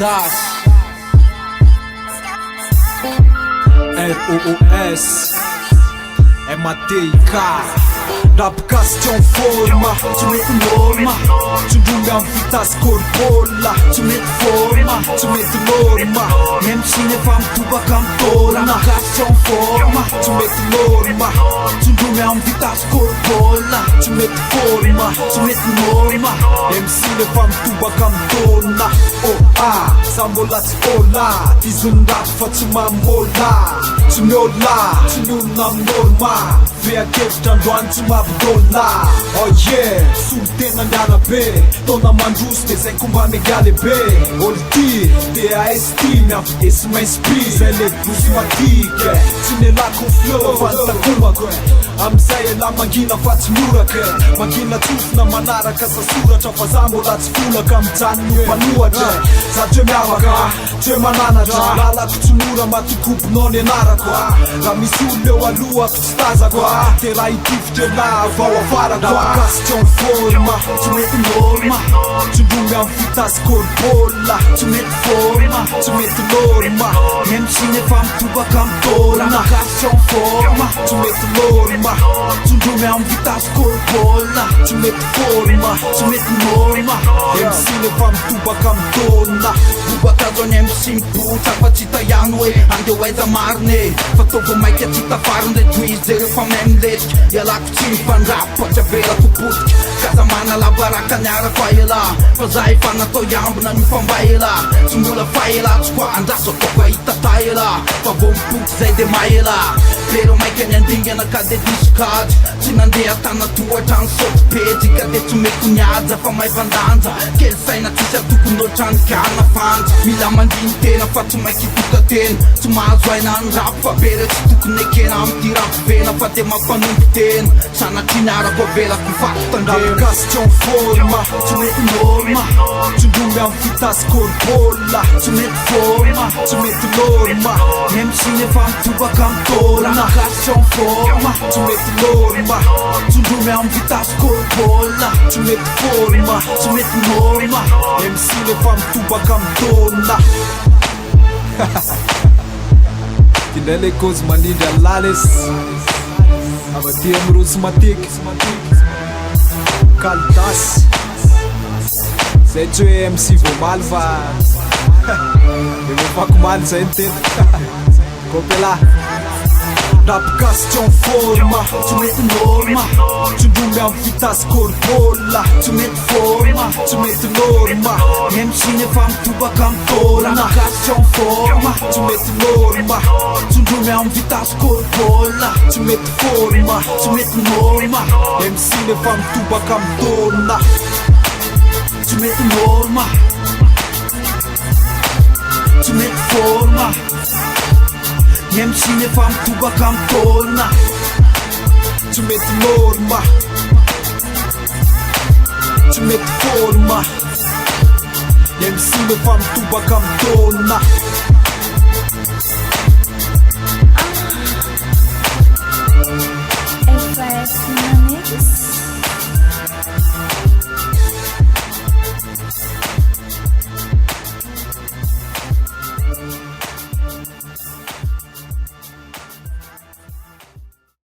Kaldas ROOS MATIK Rapkas që në forma që me të norma që ndunga në fitas korpolla që me të forma që me të norma Njem qine fam tuba kam tora Rapkas që në forma që me të norma që ndunga në fitas korpolla që me të forma që me të norma Njem qine fam tuba kam tona sa mbolla që ola ti zundat fa që ma mbolla që me ola që njuna norma Veja kesh të nduan që ma vdolla Oh yeah, sultena njana be Tona manjuste se kumba me gale be Olti, dea esti mjaf esi ma ispi Zele plusmatike Cine la ku flow Fanta kuma kwe Amzaje la magina faq mura ke Magina tufna manara kasa sura Qa fazamo la qfula kam qan mu panua qe Sa që mjava ka, që manana qa Lala ku mura ma ti kup non e nara kwa Ra misule o alua ku staza kwa Tera i tif që la vau afara kwa Rapkas që në forma që me të norma që ndunga në fitas korpolla që me të forma që me të norma Njem qine fam tuba kam tora Rapkas që në forma që me të norma që ndunga në fitas korpolla që me të forma që me të norma Njem qine fam tuba kam tona Buba ka do njem simpu Takva qita janë ande u e dhe marne Fatovo majke qita farën dhe t'u i zere fa me mlet Jela ku qim fan rap po që vera ku putk Kaza mana la baraka njara fajela Fazai fan ato jamb na një fan bajela Sumula fajela Qkwa andaso toka ita tajela Fa vom puk zej dhe majela Pero majke njen dinge në ka dhe dishkaj Që në ndeja ta në tuar ta në sot pegi Ka dhe që me kunjadza fa maj vandanza Kel sajna që që tu kundo qanë ka në fanz Mila mandin tena fa që maj ki tuka ten Që ma zwajna në rap fa bere që tu këne kena Am ti rap vena fa dhe ma fa nuk ten Sana qinara po vela ku fakt të ndem Rapkas që në forma që me të norma që ndunga në fitas korpolla që me të forma që me të norma Njem qine fam tuba kam tora Rapkas që në forma që me të norma që ndunga në fitas korpolla që me të forma që me të norma Njem qine fam tuba kam tona Tinele koz manilja lales Aba ti emruz matik Kaldas Se që e MC vo malva E vo fac mal să entend Copela Rapkas që në forma që me të norma që ndunga në fitas korpolla që me të forma që me të norma Njem qine fam tuba kam tora Rapkas që në forma që me të norma që ndunga në fitas korpolla që me të forma që me të norma Njem qine fam tuba kam tona që me të norma që me të forma Njem qine fam tuba kam tona që me të norma që me të forma Njem qine fam tuba kam tona